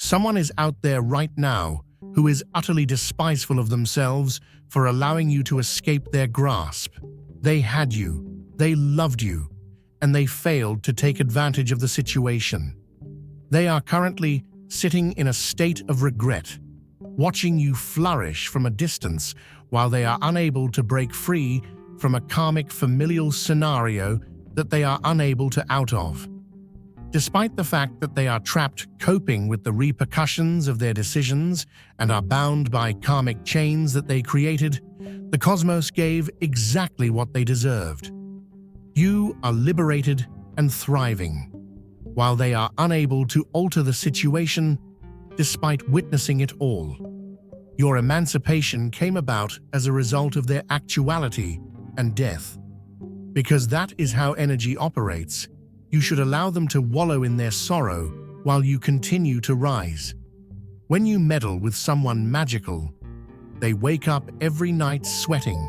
Someone is out there right now who is utterly despiseful of themselves for allowing you to escape their grasp. They had you, they loved you, and they failed to take advantage of the situation. They are currently sitting in a state of regret, watching you flourish from a distance while they are unable to break free from a karmic familial scenario that they are unable to out of. Despite the fact that they are trapped coping with the repercussions of their decisions and are bound by karmic chains that they created, the cosmos gave exactly what they deserved. You are liberated and thriving, while they are unable to alter the situation despite witnessing it all. Your emancipation came about as a result of their actuality and death. Because that is how energy operates, you should allow them to wallow in their sorrow while you continue to rise. When you meddle with someone magical, they wake up every night sweating,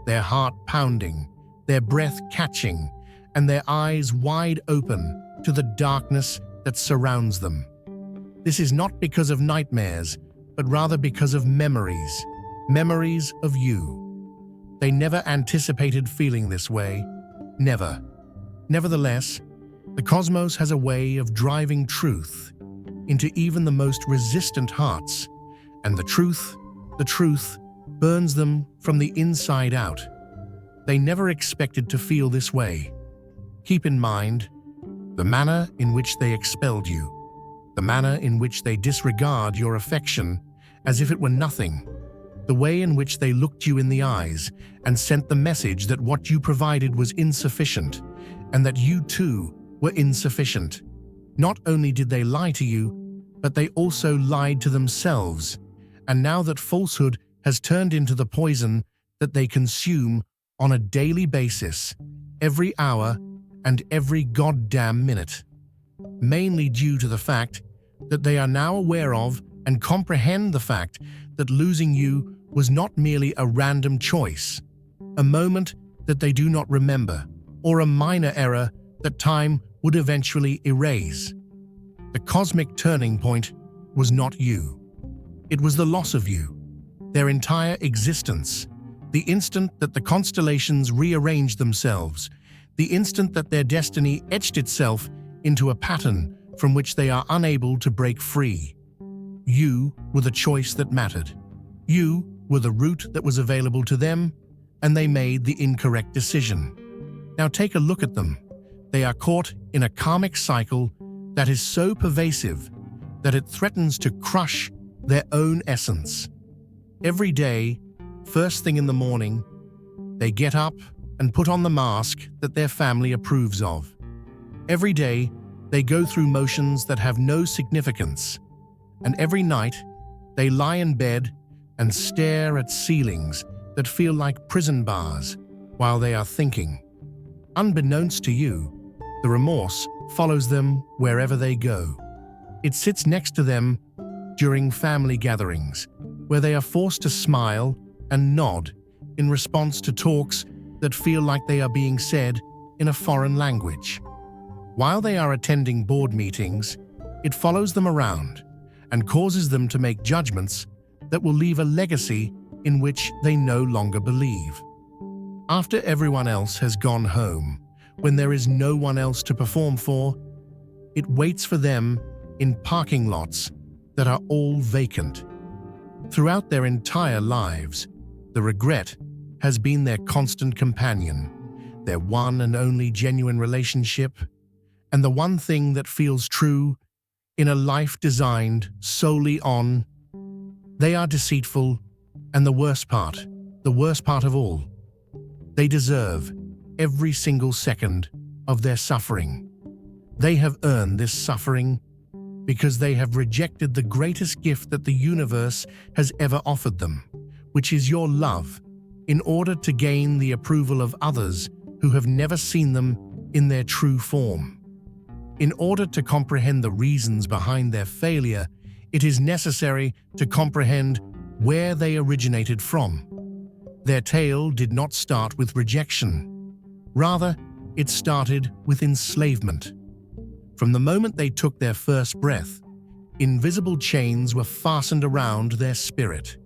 their heart pounding, their breath catching, and their eyes wide open to the darkness that surrounds them. This is not because of nightmares, but rather because of memories of you. They never anticipated feeling this way, never. Nevertheless, the cosmos has a way of driving truth into even the most resistant hearts, and the truth burns them from the inside out. They never expected to feel this way. Keep in mind the manner in which they expelled you, the manner in which they disregard your affection as if it were nothing, the way in which they looked you in the eyes and sent the message that what you provided was insufficient and that you too were insufficient. Not only did they lie to you, but they also lied to themselves. And now that falsehood has turned into the poison that they consume on a daily basis, every hour and every goddamn minute, mainly due to the fact that they are now aware of and comprehend the fact that losing you was not merely a random choice, a moment that they do not remember, or a minor error that time would eventually erase. The cosmic turning point was not you. It was the loss of you, their entire existence, the instant that the constellations rearranged themselves, the instant that their destiny etched itself into a pattern from which they are unable to break free. You were the choice that mattered. You were the route that was available to them, and they made the incorrect decision. Now take a look at them. They are caught in a karmic cycle that is so pervasive that it threatens to crush their own essence. Every day, first thing in the morning, they get up and put on the mask that their family approves of. Every day, they go through motions that have no significance. And every night, they lie in bed and stare at ceilings that feel like prison bars while they are thinking. Unbeknownst to you, the remorse follows them wherever they go. It sits next to them during family gatherings, where they are forced to smile and nod in response to talks that feel like they are being said in a foreign language. While they are attending board meetings, it follows them around and causes them to make judgments that will leave a legacy in which they no longer believe. After everyone else has gone home, when there is no one else to perform for, it waits for them in parking lots that are all vacant. Throughout their entire lives, the regret has been their constant companion, their one and only genuine relationship, and the one thing that feels true in a life designed solely on. They are deceitful, and the worst part of all, they deserve every single second of their suffering. They have earned this suffering because they have rejected the greatest gift that the universe has ever offered them, which is your love, in order to gain the approval of others who have never seen them in their true form. In order to comprehend the reasons behind their failure, it is necessary to comprehend where they originated from. Their tale did not start with rejection. Rather, it started with enslavement. From the moment they took their first breath, invisible chains were fastened around their spirit.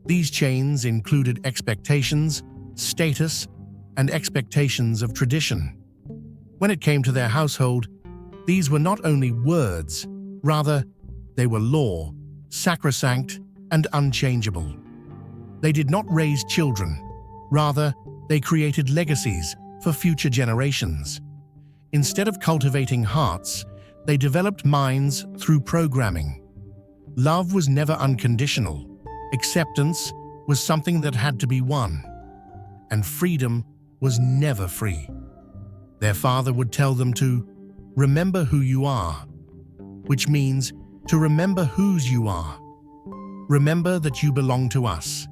These chains included expectations, status, and expectations of tradition. When it came to their household, these were not only words, rather, they were law, sacrosanct, and unchangeable. They did not raise children, rather, they created legacies for future generations. Instead of cultivating hearts, they developed minds through programming. Love was never unconditional. Acceptance was something that had to be won. And freedom was never free. Their father would tell them to remember who you are, which means to remember whose you are. Remember that you belong to us.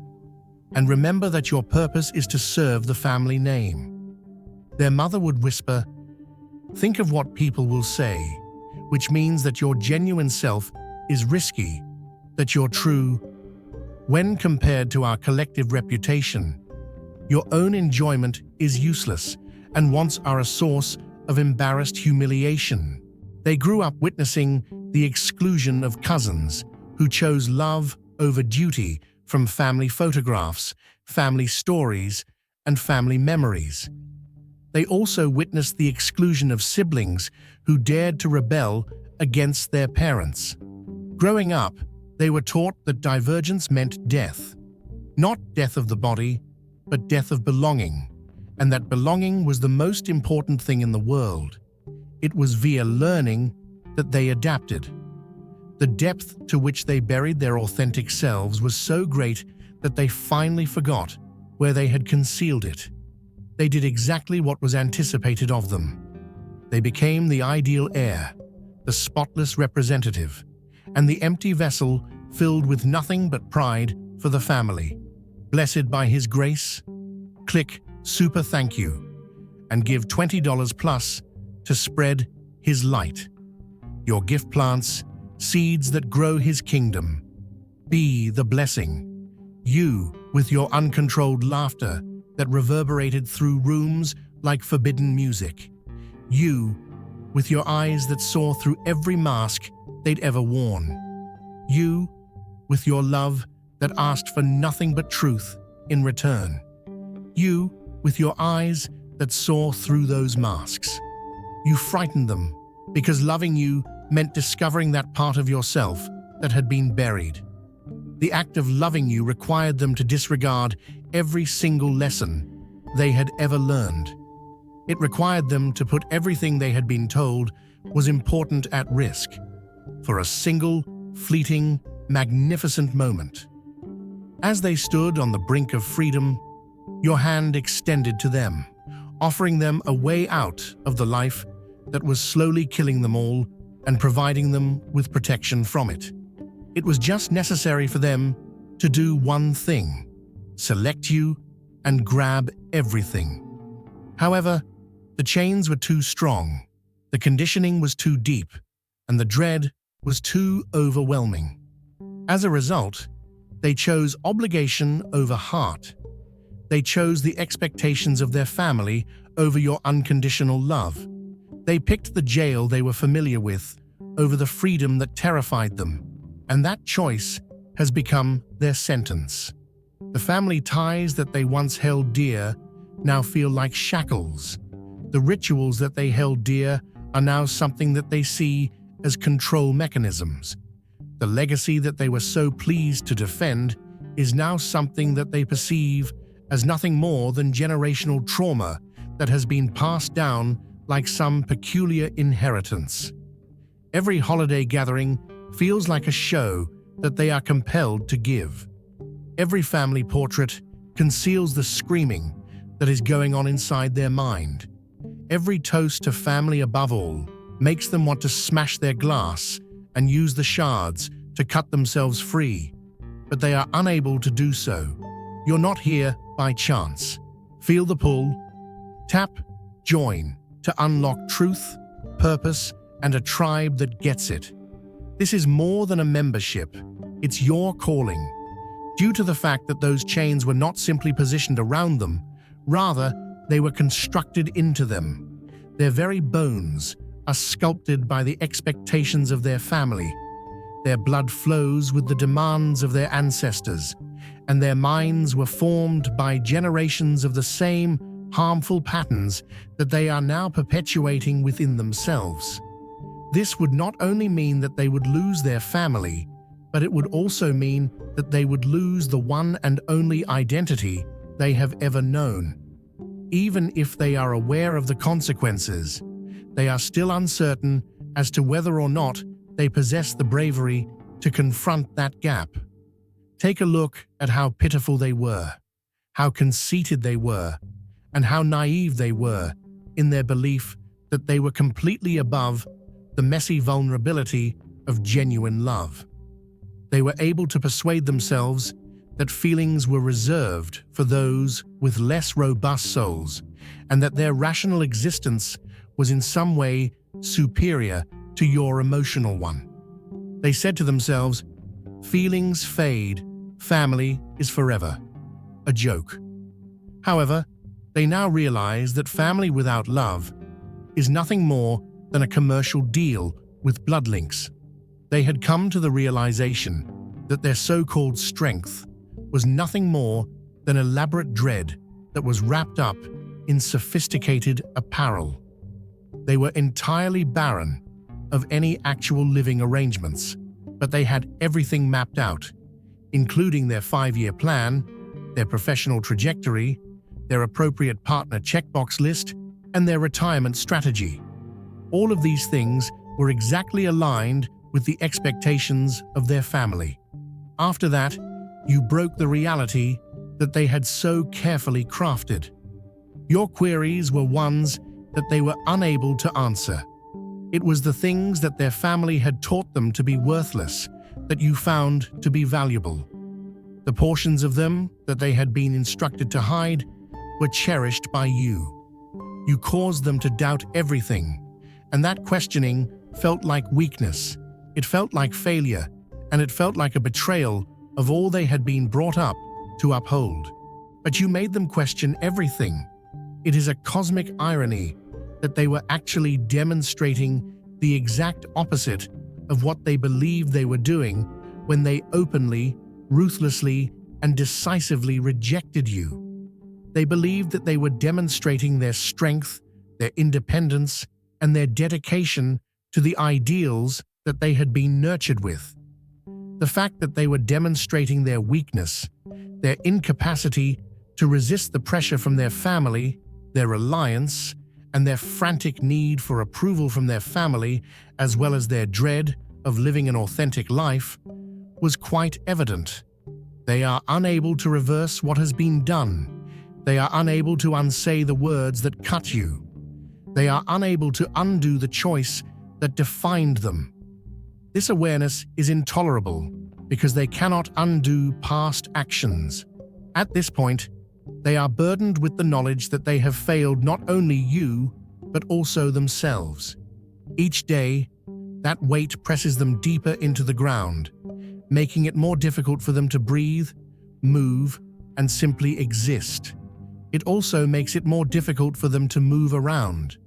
And remember that your purpose is to serve the family name. Their mother would whisper, think of what people will say, which means that your genuine self is risky, that you're true. When compared to our collective reputation, your own enjoyment is useless, and wants are a source of embarrassed humiliation. They grew up witnessing the exclusion of cousins who chose love over duty from family photographs, family stories, and family memories. They also witnessed the exclusion of siblings who dared to rebel against their parents. Growing up, they were taught that divergence meant death. Not death of the body, but death of belonging, and that belonging was the most important thing in the world. It was via learning that they adapted. The depth to which they buried their authentic selves was so great that they finally forgot where they had concealed it. They did exactly what was anticipated of them. They became the ideal heir, the spotless representative, and the empty vessel filled with nothing but pride for the family. Blessed by His grace, click Super Thank You and give $20 plus to spread His light. Your gift plants seeds that grow His kingdom. Be the blessing. You, with your uncontrolled laughter that reverberated through rooms like forbidden music. You, with your eyes that saw through every mask they'd ever worn. You, with your love that asked for nothing but truth in return. You, with your eyes that saw through those masks. You frightened them because loving you meant discovering that part of yourself that had been buried. The act of loving you required them to disregard every single lesson they had ever learned. It required them to put everything they had been told was important at risk for a single, fleeting, magnificent moment. As they stood on the brink of freedom, your hand extended to them, offering them a way out of the life that was slowly killing them all and providing them with protection from it. It was just necessary for them to do one thing: select you and grab everything. However, the chains were too strong, the conditioning was too deep, and the dread was too overwhelming. As a result, they chose obligation over heart. They chose the expectations of their family over your unconditional love. They picked the jail they were familiar with over the freedom that terrified them, and that choice has become their sentence. The family ties that they once held dear now feel like shackles. The rituals that they held dear are now something that they see as control mechanisms. The legacy that they were so pleased to defend is now something that they perceive as nothing more than generational trauma that has been passed down like some peculiar inheritance. Every holiday gathering feels like a show that they are compelled to give. Every family portrait conceals the screaming that is going on inside their mind. Every toast to family above all makes them want to smash their glass and use the shards to cut themselves free, but they are unable to do so. You're not here by chance. Feel the pull. Tap Join to unlock truth, purpose, and a tribe that gets it. This is more than a membership. It's your calling. Due to the fact that those chains were not simply positioned around them, rather, they were constructed into them. Their very bones are sculpted by the expectations of their family. Their blood flows with the demands of their ancestors, and their minds were formed by generations of the same harmful patterns that they are now perpetuating within themselves. This would not only mean that they would lose their family, but it would also mean that they would lose the one and only identity they have ever known. Even if they are aware of the consequences, they are still uncertain as to whether or not they possess the bravery to confront that gap. Take a look at how pitiful they were, how conceited they were, and how naive they were in their belief that they were completely above the messy vulnerability of genuine love. They were able to persuade themselves that feelings were reserved for those with less robust souls, and that their rational existence was in some way superior to your emotional one. They said to themselves, "Feelings fade, family is forever." A joke. However, they now realize that family without love is nothing more than a commercial deal with blood links. They had come to the realization that their so-called strength was nothing more than elaborate dread that was wrapped up in sophisticated apparel. They were entirely barren of any actual living arrangements, but they had everything mapped out, including their 5-year plan, their professional trajectory, their appropriate partner checkbox list, and their retirement strategy. All of these things were exactly aligned with the expectations of their family. After that, you broke the reality that they had so carefully crafted. Your queries were ones that they were unable to answer. It was the things that their family had taught them to be worthless that you found to be valuable. The portions of them that they had been instructed to hide were cherished by you. You caused them to doubt everything, and that questioning felt like weakness. It felt like failure, and it felt like a betrayal of all they had been brought up to uphold. But you made them question everything. It is a cosmic irony that they were actually demonstrating the exact opposite of what they believed they were doing when they openly, ruthlessly, and decisively rejected you. They believed that they were demonstrating their strength, their independence, and their dedication to the ideals that they had been nurtured with. The fact that they were demonstrating their weakness, their incapacity to resist the pressure from their family, their reliance, and their frantic need for approval from their family, as well as their dread of living an authentic life, was quite evident. They are unable to reverse what has been done. They are unable to unsay the words that cut you. They are unable to undo the choice that defined them. This awareness is intolerable because they cannot undo past actions. At this point, they are burdened with the knowledge that they have failed not only you, but also themselves. Each day, that weight presses them deeper into the ground, making it more difficult for them to breathe, move, and simply exist. It also makes it more difficult for them to move around.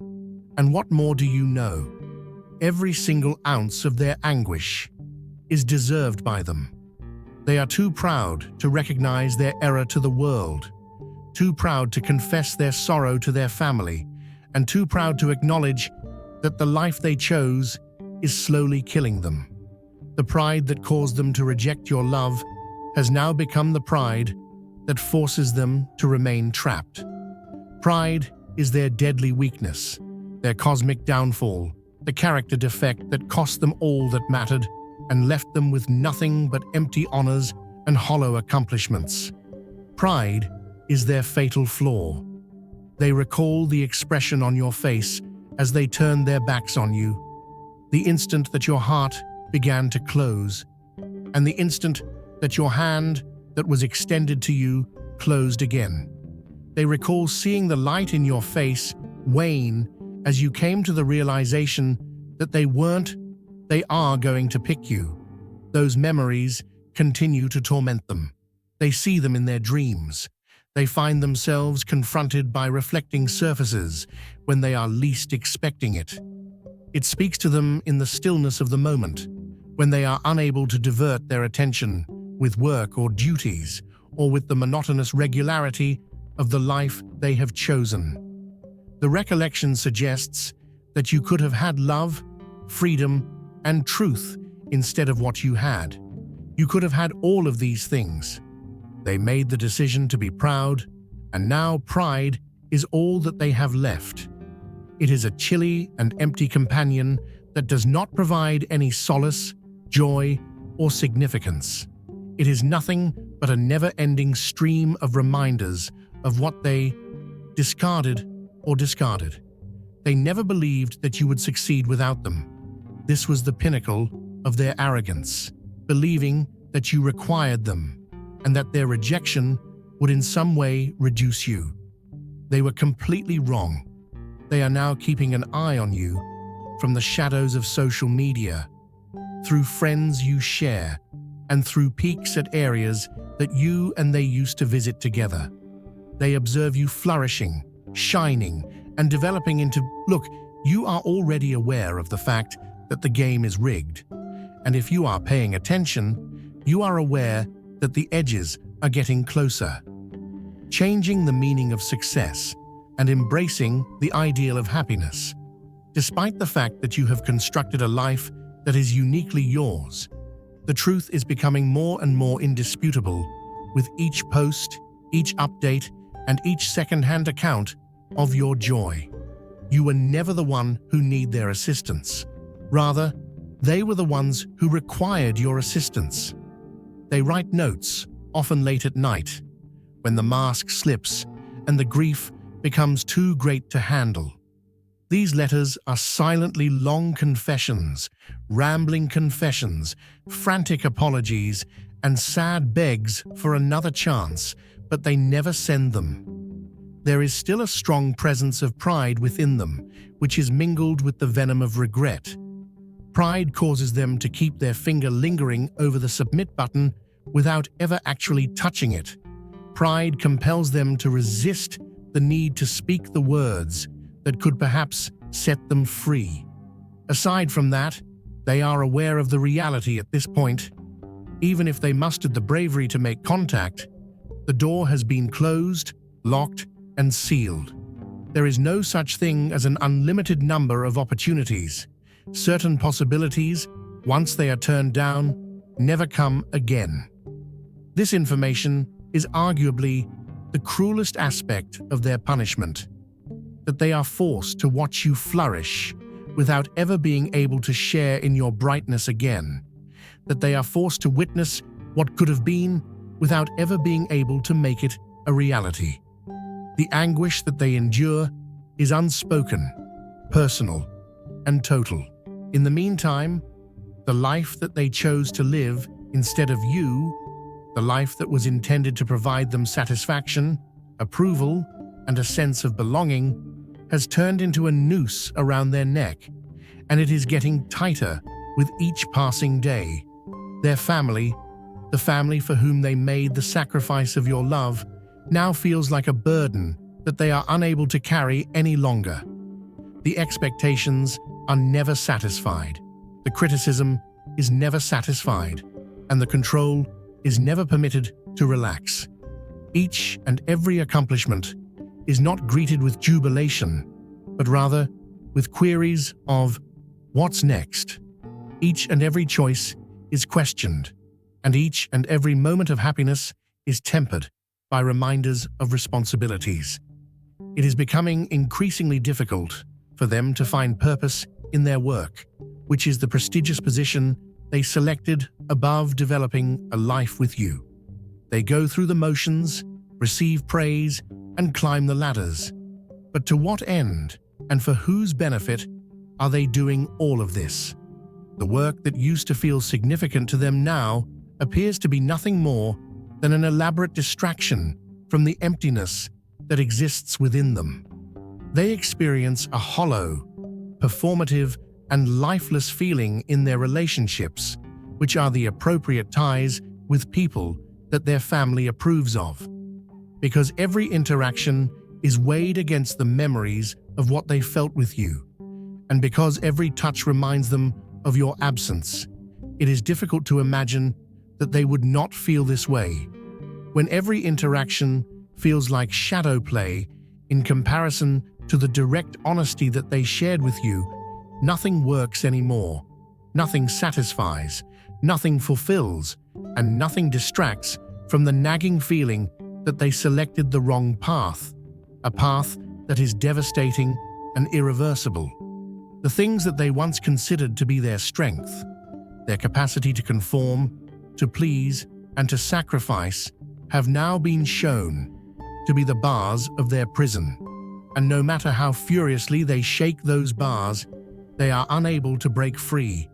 And what more do you know? Every single ounce of their anguish is deserved by them. They are too proud to recognize their error to the world, too proud to confess their sorrow to their family, and too proud to acknowledge that the life they chose is slowly killing them. The pride that caused them to reject your love has now become the pride that forces them to remain trapped. Pride is their deadly weakness, their cosmic downfall, the character defect that cost them all that mattered and left them with nothing but empty honors and hollow accomplishments. Pride is their fatal flaw. They recall the expression on your face as they turned their backs on you, the instant that your heart began to close, and the instant that your hand that was extended to you closed again. They recall seeing the light in your face wane as you came to the realization that they are going to pick you. Those memories continue to torment them. They see them in their dreams. They find themselves confronted by reflecting surfaces when they are least expecting it. It speaks to them in the stillness of the moment, when they are unable to divert their attention with work or duties, or with the monotonous regularity of the life they have chosen. The recollection suggests that you could have had love, freedom, and truth instead of what you had. You could have had all of these things. They made the decision to be proud, and now pride is all that they have left. It is a chilly and empty companion that does not provide any solace, joy, or significance. It is nothing but a never-ending stream of reminders of what they discarded or discarded. They never believed that you would succeed without them. This was the pinnacle of their arrogance, believing that you required them, and that their rejection would in some way reduce you. They were completely wrong. They are now keeping an eye on you from the shadows of social media, through friends you share, and through peeks at areas that you and they used to visit together. They observe you flourishing, shining, and developing into, look, you are already aware of the fact that the game is rigged. And if you are paying attention, you are aware that the edges are getting closer. Changing the meaning of success and embracing the ideal of happiness. Despite the fact that you have constructed a life that is uniquely yours, the truth is becoming more and more indisputable with each post, each update, and each second-hand account of your joy. You were never the one who needed their assistance. Rather, they were the ones who required your assistance. They write notes, often late at night, when the mask slips and the grief becomes too great to handle. These letters are silently long confessions, rambling confessions, frantic apologies, and sad begs for another chance, but they never send them. There is still a strong presence of pride within them, which is mingled with the venom of regret. Pride causes them to keep their finger lingering over the submit button without ever actually touching it. Pride compels them to resist the need to speak the words that could perhaps set them free. Aside from that, they are aware of the reality at this point. Even if they mustered the bravery to make contact, the door has been closed, locked, and sealed. There is no such thing as an unlimited number of opportunities. Certain possibilities, once they are turned down, never come again. This information is arguably the cruelest aspect of their punishment, that they are forced to watch you flourish without ever being able to share in your brightness again, that they are forced to witness what could have been without ever being able to make it a reality. The anguish that they endure is unspoken, personal, and total. In the meantime, the life that they chose to live instead of you, the life that was intended to provide them satisfaction, approval, and a sense of belonging, has turned into a noose around their neck, and it is getting tighter with each passing day. Their family, the family for whom they made the sacrifice of your love, now feels like a burden that they are unable to carry any longer. The expectations are never satisfied, the criticism is never satisfied, and the control is never permitted to relax. Each and every accomplishment is not greeted with jubilation, but rather with queries of what's next. Each and every choice is questioned, and each and every moment of happiness is tempered by reminders of responsibilities. It is becoming increasingly difficult for them to find purpose in their work, which is the prestigious position they selected above developing a life with you. They go through the motions, receive praise, and climb the ladders. But to what end, and for whose benefit, are they doing all of this? The work that used to feel significant to them now appears to be nothing more than an elaborate distraction from the emptiness that exists within them. They experience a hollow, performative, and lifeless feeling in their relationships, which are the appropriate ties with people that their family approves of. Because every interaction is weighed against the memories of what they felt with you, and because every touch reminds them of your absence, it is difficult to imagine that they would not feel this way. When every interaction feels like shadow play in comparison to the direct honesty that they shared with you, nothing works anymore. Nothing satisfies, nothing fulfills, and nothing distracts from the nagging feeling that they selected the wrong path, a path that is devastating and irreversible. The things that they once considered to be their strength, their capacity to conform, to please, and to sacrifice, have now been shown to be the bars of their prison. And no matter how furiously they shake those bars, they are unable to break free,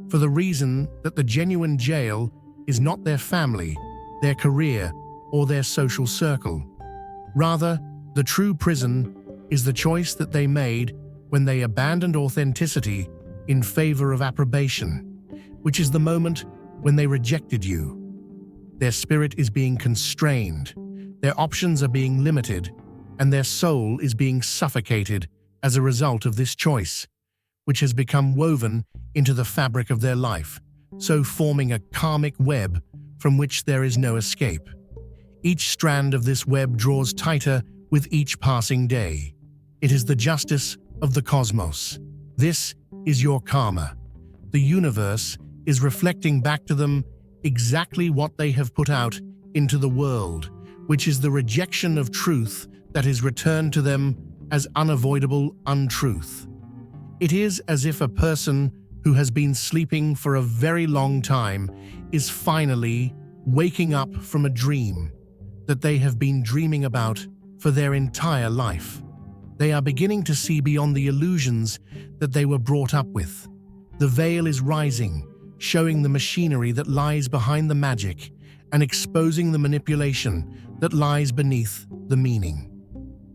for the reason that the genuine jail is not their family, their career, or their social circle. Rather, the true prison is the choice that they made when they abandoned authenticity in favor of approbation, which is the moment when they rejected you. Their spirit is being constrained, their options are being limited, and their soul is being suffocated as a result of this choice, which has become woven into the fabric of their life, so forming a karmic web from which there is no escape. Each strand of this web draws tighter with each passing day. It is the justice of the cosmos. This is your karma. The universe is reflecting back to them exactly what they have put out into the world, which is the rejection of truth that is returned to them as unavoidable untruth. It is as if a person who has been sleeping for a very long time is finally waking up from a dream that they have been dreaming about for their entire life. They are beginning to see beyond the illusions that they were brought up with. The veil is rising, showing the machinery that lies behind the magic and exposing the manipulation that lies beneath the meaning.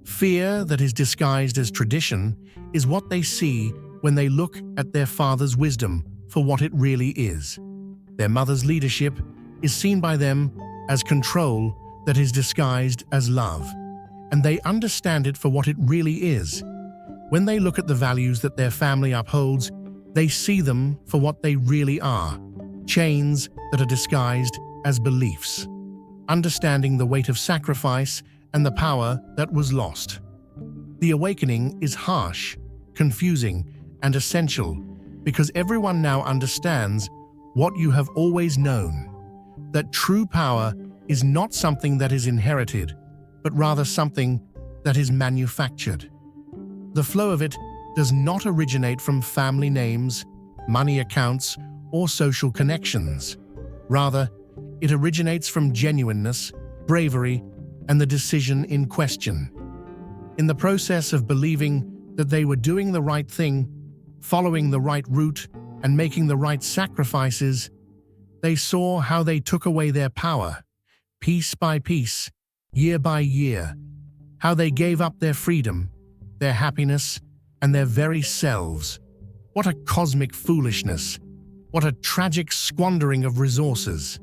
Fear that is disguised as tradition is what they see when they look at their father's wisdom for what it really is. Their mother's leadership is seen by them as control that is disguised as love, and they understand it for what it really is. When they look at the values that their family upholds, they see them for what they really are, chains that are disguised as beliefs, understanding the weight of sacrifice and the power that was lost. The awakening is harsh, confusing, and essential because everyone now understands what you have always known, that true power is not something that is inherited, but rather something that is manufactured. The flow of it does not originate from family names, money accounts, or social connections. Rather, it originates from genuineness, bravery, and the decision in question. In the process of believing that they were doing the right thing, following the right route, and making the right sacrifices, they saw how they took away their power, piece by piece, year by year, how they gave up their freedom, their happiness, and their very selves. What a cosmic foolishness! What a tragic squandering of resources!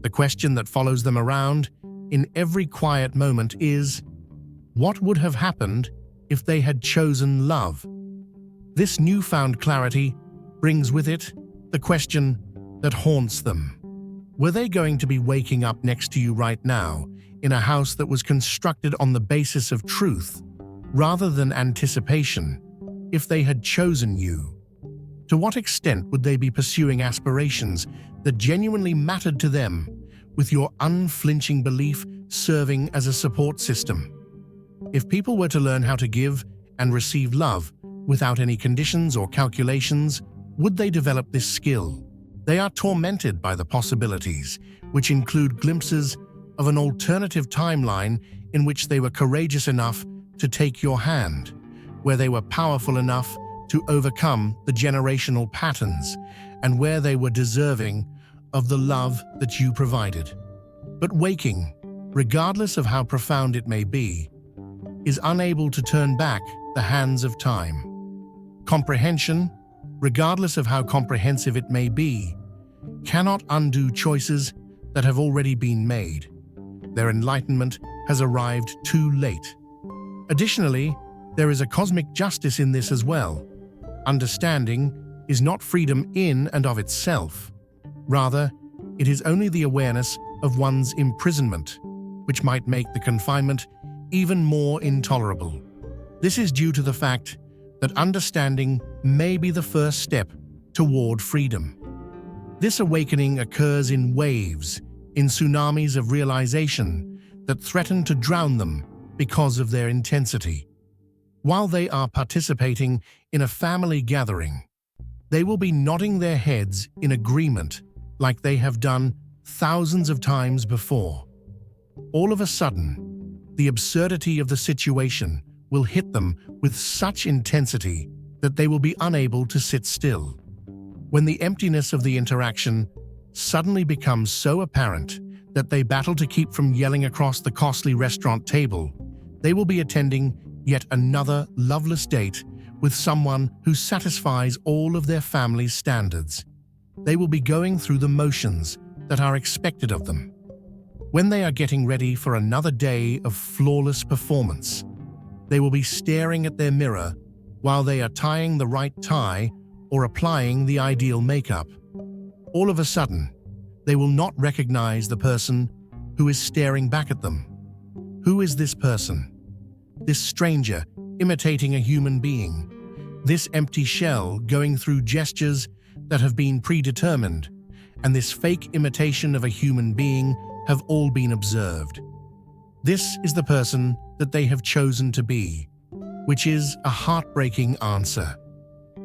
The question that follows them around in every quiet moment is, what would have happened if they had chosen love? This newfound clarity brings with it the question that haunts them. Were they going to be waking up next to you right now in a house that was constructed on the basis of truth rather than anticipation if they had chosen you? To what extent would they be pursuing aspirations that genuinely mattered to them, with your unflinching belief serving as a support system? If people were to learn how to give and receive love without any conditions or calculations, would they develop this skill? They are tormented by the possibilities, which include glimpses of an alternative timeline in which they were courageous enough to take your hand, where they were powerful enough to overcome the generational patterns, and where they were deserving of the love that you provided. But waking, regardless of how profound it may be, is unable to turn back the hands of time. Comprehension, regardless of how comprehensive it may be, cannot undo choices that have already been made. Their enlightenment has arrived too late. Additionally, there is a cosmic justice in this as well. Understanding is not freedom in and of itself. Rather, it is only the awareness of one's imprisonment, which might make the confinement even more intolerable. This is due to the fact that understanding may be the first step toward freedom. This awakening occurs in waves, in tsunamis of realization that threaten to drown them because of their intensity. While they are participating in a family gathering, they will be nodding their heads in agreement like they have done thousands of times before. All of a sudden, the absurdity of the situation will hit them with such intensity that they will be unable to sit still. When the emptiness of the interaction suddenly becomes so apparent that they battle to keep from yelling across the costly restaurant table, they will be attending yet another loveless date with someone who satisfies all of their family's standards. They will be going through the motions that are expected of them. When they are getting ready for another day of flawless performance, they will be staring at their mirror while they are tying the right tie or applying the ideal makeup. All of a sudden, they will not recognize the person who is staring back at them. Who is this person? This stranger imitating a human being. This empty shell going through gestures that have been predetermined, and this fake imitation of a human being have all been observed. This is the person that they have chosen to be, which is a heartbreaking answer.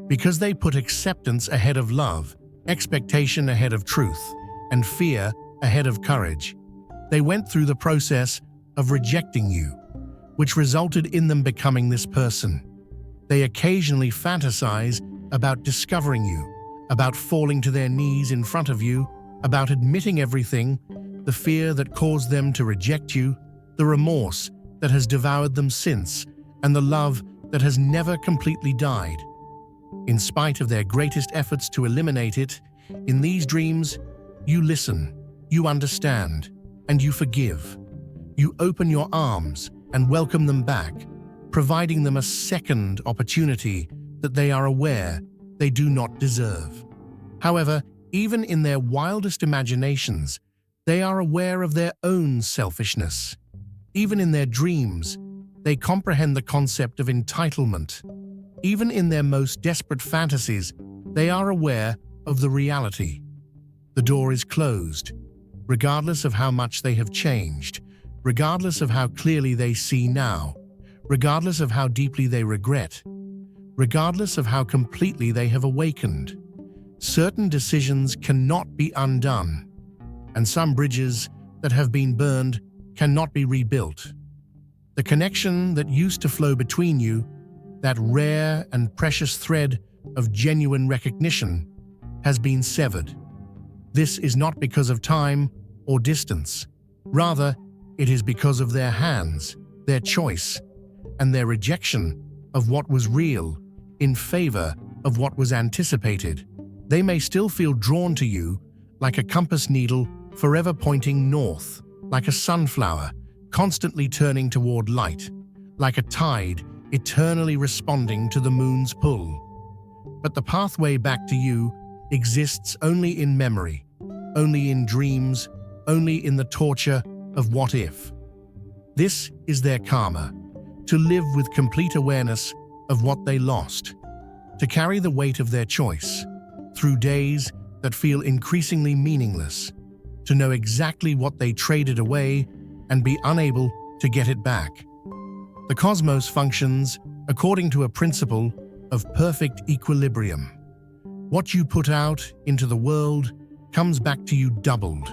Because they put acceptance ahead of love, expectation ahead of truth, and fear ahead of courage. They went through the process of rejecting you, which resulted in them becoming this person. They occasionally fantasize about discovering you, about falling to their knees in front of you, about admitting everything, the fear that caused them to reject you, the remorse that has devoured them since, and the love that has never completely died. In spite of their greatest efforts to eliminate it, in these dreams, you listen, you understand, and you forgive. You open your arms and welcome them back, providing them a second opportunity that they are aware they do not deserve. However, even in their wildest imaginations, they are aware of their own selfishness. Even in their dreams, they comprehend the concept of entitlement. Even in their most desperate fantasies, they are aware of the reality. The door is closed, regardless of how much they have changed, regardless of how clearly they see now, regardless of how deeply they regret, regardless of how completely they have awakened. Certain decisions cannot be undone, and some bridges that have been burned cannot be rebuilt. The connection that used to flow between you, that rare and precious thread of genuine recognition, has been severed. This is not because of time or distance. Rather, it is because of their hands, their choice, and their rejection of what was real in favor of what was anticipated. They may still feel drawn to you like a compass needle forever pointing north, like a sunflower constantly turning toward light, like a tide eternally responding to the moon's pull. But the pathway back to you exists only in memory, only in dreams, only in the torture of what if. This is their karma, to live with complete awareness of what they lost, to carry the weight of their choice through days that feel increasingly meaningless, to know exactly what they traded away and be unable to get it back. The cosmos functions according to a principle of perfect equilibrium. What you put out into the world comes back to you doubled.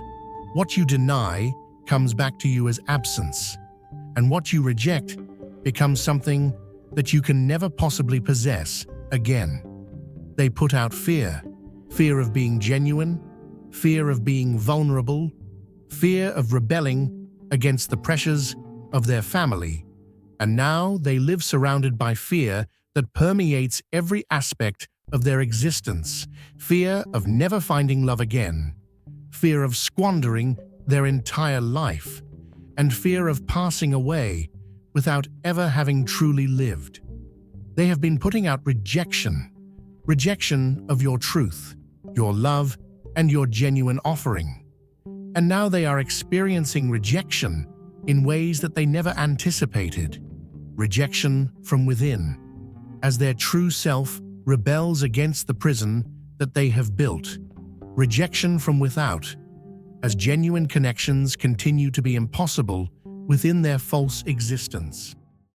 What you deny comes back to you as absence. And what you reject becomes something that you can never possibly possess again. They put out fear, fear of being genuine, fear of being vulnerable, fear of rebelling against the pressures of their family, and now they live surrounded by fear that permeates every aspect of their existence, fear of never finding love again, fear of squandering their entire life, and fear of passing away without ever having truly lived. They have been putting out rejection of your truth, your love, and your genuine offering. And now they are experiencing rejection in ways that they never anticipated. Rejection from within, as their true self rebels against the prison that they have built. Rejection from without, as genuine connections continue to be impossible within their false existence.